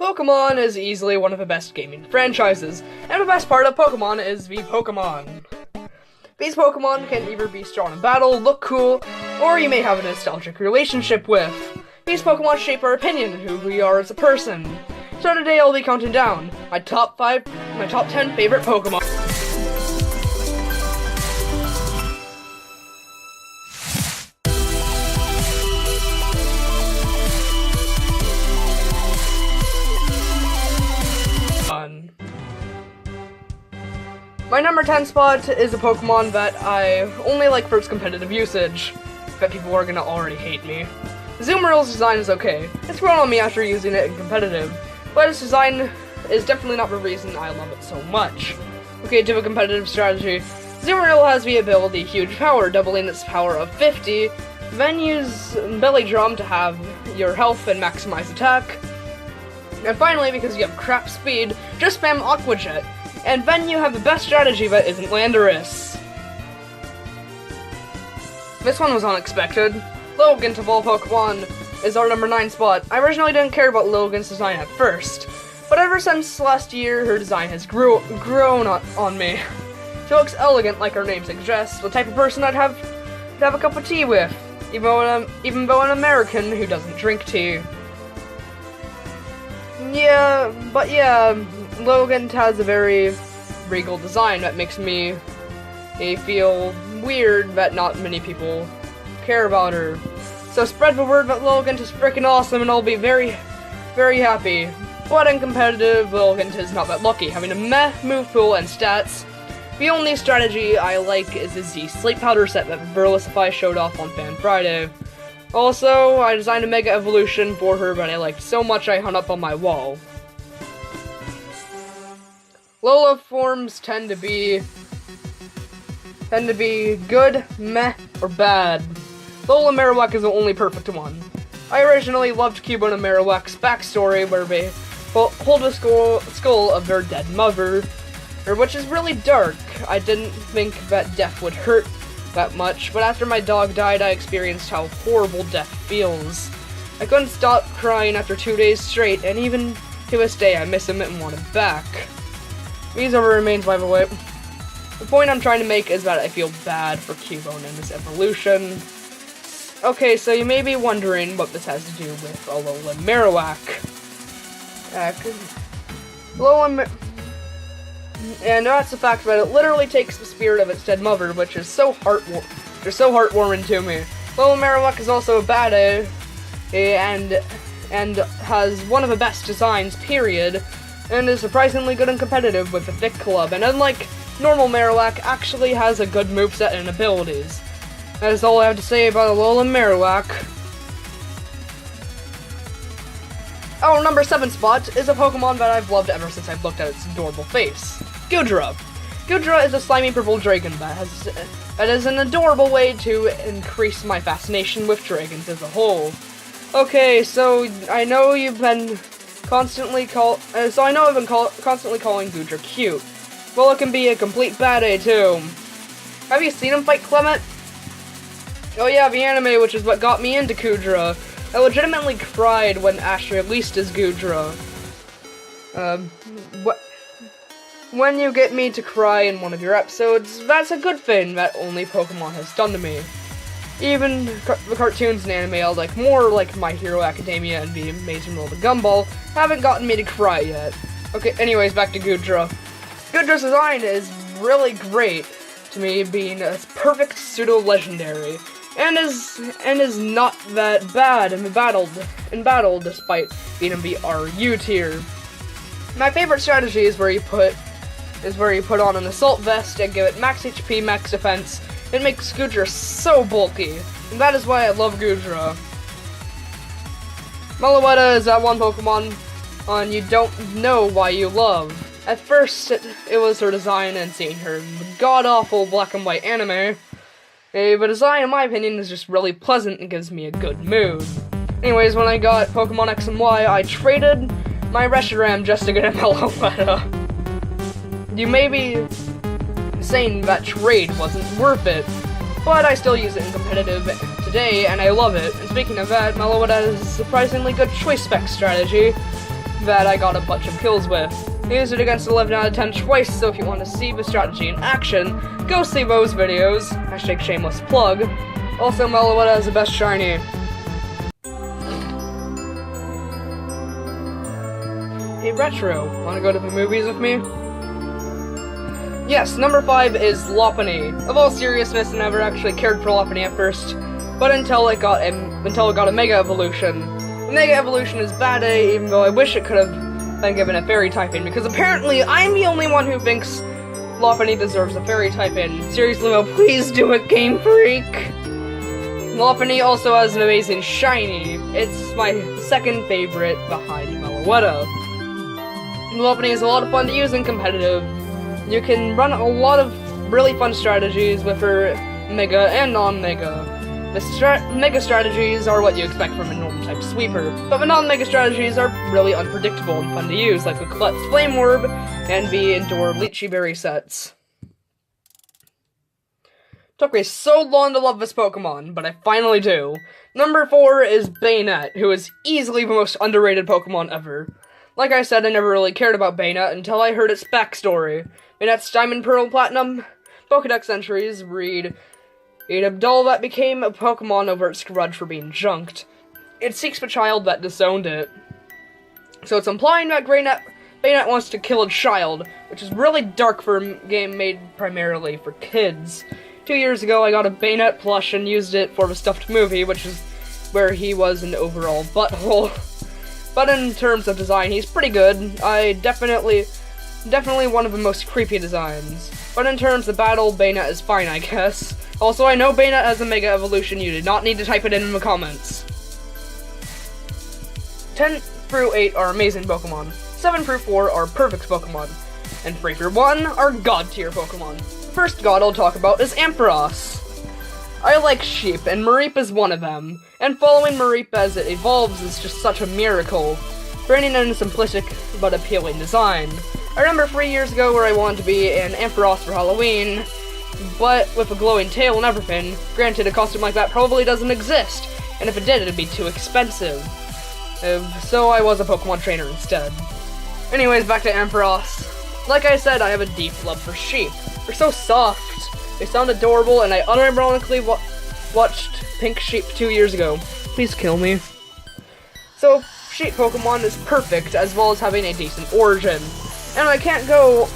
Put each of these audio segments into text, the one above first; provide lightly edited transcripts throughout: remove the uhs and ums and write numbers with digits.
Pokemon is easily one of the best gaming franchises, and the best part of Pokemon is the Pokemon. These Pokemon can either be strong in battle, look cool, or you may have a nostalgic relationship with. These Pokemon shape our opinion of who we are as a person. So today I'll be counting down my top 10 favorite Pokemon. My number 10 spot is a Pokemon that I only like for its competitive usage. Bet people are gonna already hate me. Azumarill's design is okay. It's grown on me after using it in competitive, but its design is definitely not the reason I love it so much. Okay, to a competitive strategy. Azumarill has the ability Huge Power, doubling its power of 50, then use Belly Drum to have your health and maximize attack. And finally, because you have crap speed, just spam Aqua Jet. And then you have the best strategy that isn't Landorus. This one was unexpected. Lilligant of all Pokemon is our number 9 spot. I originally didn't care about Lilligant's design at first, but ever since last year, her design has grown on me. She looks elegant like her name suggests, the type of person I'd have a cup of tea with, even though an American who doesn't drink tea. Yeah, Lilligant has a very regal design that makes me feel weird that not many people care about her. So spread the word that Lilligant is freaking awesome and I'll be very, very happy. But in competitive, Lilligant is not that lucky, having a meh move pool and stats. The only strategy I like is the Z Sleep Powder set that Verlisify showed off on Fan Friday. Also, I designed a Mega Evolution for her, but I liked so much I hung up on my wall. Lola forms tend to be good, meh, or bad. Lola Marowak is the only perfect one. I originally loved Cubone and Marowak's backstory, where they hold the skull of their dead mother, which is really dark. I didn't think that death would hurt that much, but after my dog died, I experienced how horrible death feels. I couldn't stop crying after 2 days straight, and even to this day, I miss him and want him back. These are the remains, by the way. The point I'm trying to make is that I feel bad for Cubone and his evolution. Okay, so you may be wondering what this has to do with Alolan Marowak. And that's the fact that it literally takes the spirit of its dead mother, which is so heartwarming to me. Alolan Marowak is also a badass and has one of the best designs, period, and is surprisingly good and competitive with the Thick Club, and unlike normal Marowak, actually has a good moveset and abilities. That is all I have to say about Alolan Marowak. Our number 7 spot is a Pokemon that I've loved ever since I've looked at its adorable face. Goodra. Goodra is a slimy purple dragon that is an adorable way to increase my fascination with dragons as a whole. Okay, so I know you've been constantly calling Goodra cute. Well, it can be a complete badass too. Have you seen him fight Clement? Oh yeah, the anime, which is what got me into Goodra. I legitimately cried when Ash released his Goodra. When you get me to cry in one of your episodes, that's a good thing that only Pokemon has done to me. Even the cartoons and anime I like more, like My Hero Academia and The Amazing World of Gumball, haven't gotten me to cry yet. Okay, anyways, back to Goodra. Goodra's design is really great to me, being a perfect pseudo-legendary, and is not that bad in battle despite being in the RU tier. My favorite strategy is where you put on an assault vest and give it max HP, max defense. It makes Goodra so bulky, and that is why I love Goodra. Meloetta is that one Pokemon you don't know why you love. At first, it was her design and seeing her god-awful black and white anime. The design, in my opinion, is just really pleasant and gives me a good mood. Anyways, when I got Pokemon X and Y, I traded my Reshiram just to get a Meloetta. You may be saying that trade wasn't worth it, but I still use it in competitive today, and I love it. And speaking of that, Meloetta is a surprisingly good choice spec strategy. that I got a bunch of kills with. I used it against 11 out of 10 twice, so if you want to see the strategy in action, go see those videos. Hashtag shameless plug. Also, Meloetta is the best shiny. Hey Retro, wanna go to the movies with me? Yes, number 5 is Lopunny. Of all seriousness, I never actually cared for Lopunny at first, but until it got a Mega Evolution. The Mega Evolution is bad, even though I wish it could have been given a Fairy typing, because apparently I'm the only one who thinks Lopunny deserves a Fairy typing. Seriously, though, please do it, Game Freak! Lopunny also has an amazing shiny. It's my second favorite behind Meloetta. Lopunny is a lot of fun to use in competitive. You can run a lot of really fun strategies with her Mega and non-Mega. The Mega strategies are what you expect from a normal type sweeper, but the non-Mega strategies are really unpredictable and fun to use, like the Colette's Flame Orb and the Indoor Lychee Berry sets. Took me so long to love this Pokemon, but I finally do. Number 4 is Banette, who is easily the most underrated Pokemon ever. Like I said, I never really cared about Banette until I heard its backstory. Banette's Diamond, Pearl, Platinum Pokedex entries read, "A doll that became a Pokemon over its grudge for being junked. It seeks the child that disowned it." So it's implying that Banette wants to kill a child, which is really dark for a game made primarily for kids. 2 years ago, I got a Banette plush and used it for the stuffed movie, which is where he was an overall butthole. But in terms of design, he's pretty good. Definitely one of the most creepy designs. But in terms of battle, Banette is fine, I guess. Also, I know Banette has a Mega Evolution. You did not need to type it in the comments. 10 through 8 are amazing Pokemon. 7 through 4 are perfect Pokemon. And 3 through 1 are God tier Pokemon. The first God I'll talk about is Ampharos. I like sheep, and Mareep is one of them, and following Mareep as it evolves is just such a miracle, bringing in a simplistic but appealing design. I remember 3 years ago where I wanted to be an Ampharos for Halloween, but with a glowing tail and everything. Granted, a costume like that probably doesn't exist, and if it did, it'd be too expensive. So I was a Pokemon trainer instead. Anyways, back to Ampharos. Like I said, I have a deep love for sheep. They're so soft. They sound adorable, and I unironically watched Pink Sheep 2 years ago. Please kill me. So, sheep Pokemon is perfect, as well as having a decent origin. And I can't go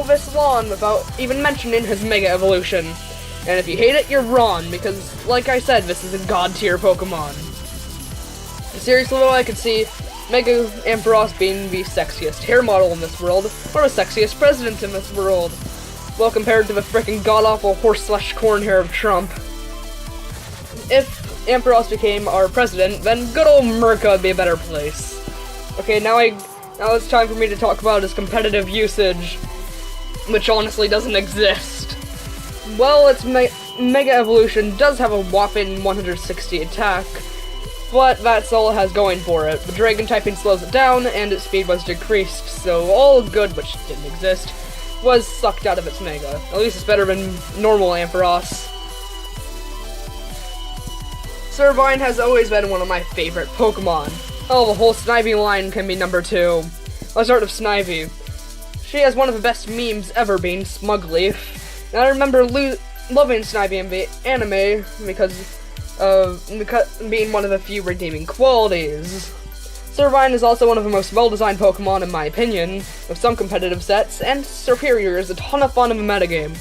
this long without even mentioning his Mega Evolution. And if you hate it, you're wrong, because, like I said, this is a God tier Pokemon. Seriously though, I could see Mega Ampharos being the sexiest hair model in this world, or the sexiest president in this world. Well, compared to the frickin' god-awful horse/corn hair of Trump. If Ampharos became our president, then good old Merca would be a better place. Okay, now it's time for me to talk about his competitive usage, which honestly doesn't exist. Well, its Mega Evolution does have a whopping 160 attack, but that's all it has going for it. The Dragon typing slows it down, and its speed was decreased, so all good, which didn't exist, was sucked out of its Mega. At least it's better than normal Ampharos. Servine has always been one of my favorite Pokemon. Oh, the whole Snivy line can be number 2. Let's start with Snivy. She has one of the best memes ever, being Smugleaf. And I remember loving Snivy in the anime because being one of the few redeeming qualities. Servine is also one of the most well-designed Pokemon in my opinion, with some competitive sets, and Serperior is a ton of fun in the metagame,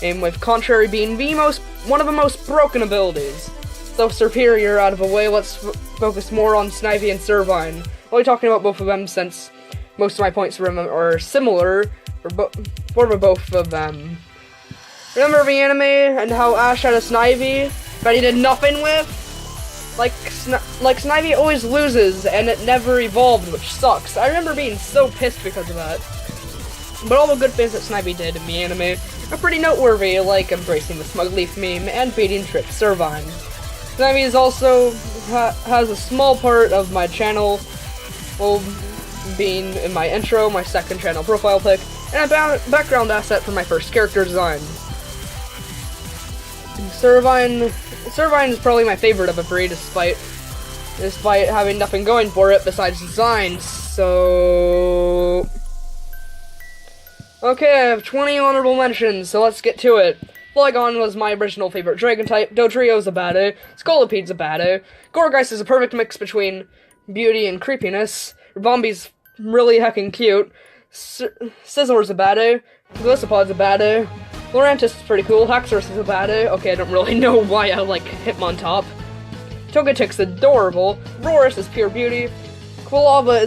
and with Contrary being one of the most broken abilities. So Serperior out of the way, let's focus more on Snivy and Servine. I'll be talking about both of them since most of my points for them are similar for both of them. Remember the anime and how Ash had a Snivy that he did nothing with? Like Snivy always loses, and it never evolved, which sucks. I remember being so pissed because of that. But all the good things that Snivy did in the anime are pretty noteworthy, like embracing the Smugleaf meme and beating Trip Servine. Snivy is also has a small part of my channel, well, being in my intro, my second channel profile pic, and a background asset for my first character design. Servine is probably my favorite of the three, despite having nothing going for it besides designs. So... Okay, I have 20 honorable mentions, so let's get to it. Flygon was my original favorite dragon type, Dodrio's a baddie, Scoliped's a baddie, Gourgeist is a perfect mix between beauty and creepiness, Bombi's really heckin' cute, Sizzler's a baddie, Glisopod's a baddie, Lurantis is pretty cool, Haxorus is a baddie, okay, I don't really know why I like Hitmontop, Togetic's adorable, Roarus is pure beauty, Quilava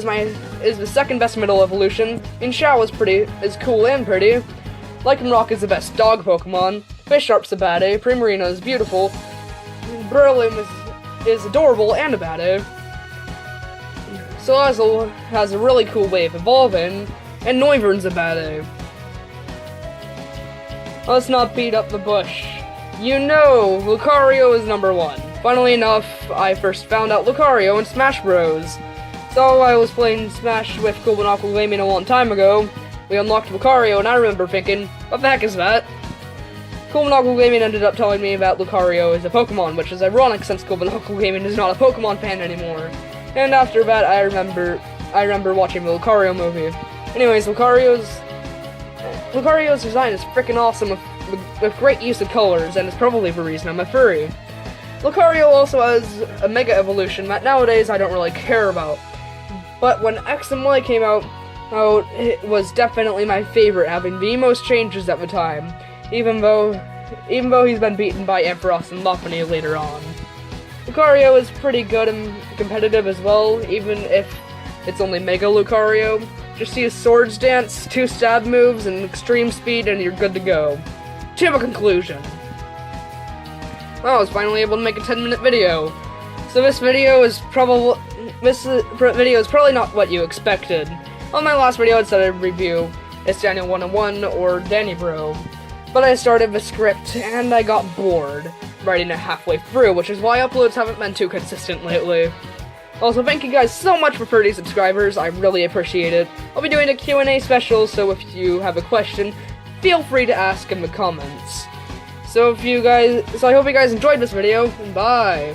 is the second best middle evolution, Inshao is cool and pretty, Lycanroc is the best dog Pokemon, Bisharp's a baddie, Primarina is beautiful, Breloom is adorable and a baddie, Salazzle has a really cool way of evolving, and Noivern's a baddie. Let's not beat up the bush. You know, Lucario is number 1. Funnily enough, I first found out Lucario in Smash Bros. So I was playing Smash with Cool and Aqua Gaming a long time ago. We unlocked Lucario, and I remember thinking, what the heck is that? Cool and Aqua Gaming ended up telling me about Lucario as a Pokemon, which is ironic since Cool and Aqua Gaming is not a Pokemon fan anymore. And after that, I remember watching the Lucario movie. Anyways, Lucario's design is freaking awesome with great use of colors, and it's probably the reason I'm a furry. Lucario also has a Mega Evolution that nowadays I don't really care about. But when X and Y came out, it was definitely my favorite, having the most changes at the time, even though he's been beaten by Ampharos and Lopunny later on. Lucario is pretty good and competitive as well, even if it's only Mega Lucario. Just use Swords Dance, 2 stab moves, and extreme speed, and you're good to go. To a conclusion. Well, I was finally able to make a 10-minute video. So this video is probably not what you expected. On my last video, it said I'd review It's Daniel 101 or Danny Bro. But I started the script, and I got bored writing it halfway through, which is why uploads haven't been too consistent lately. Also, thank you guys so much for 30 subscribers, I really appreciate it. I'll be doing a Q&A special, so if you have a question, feel free to ask in the comments. So I hope you guys enjoyed this video, and bye!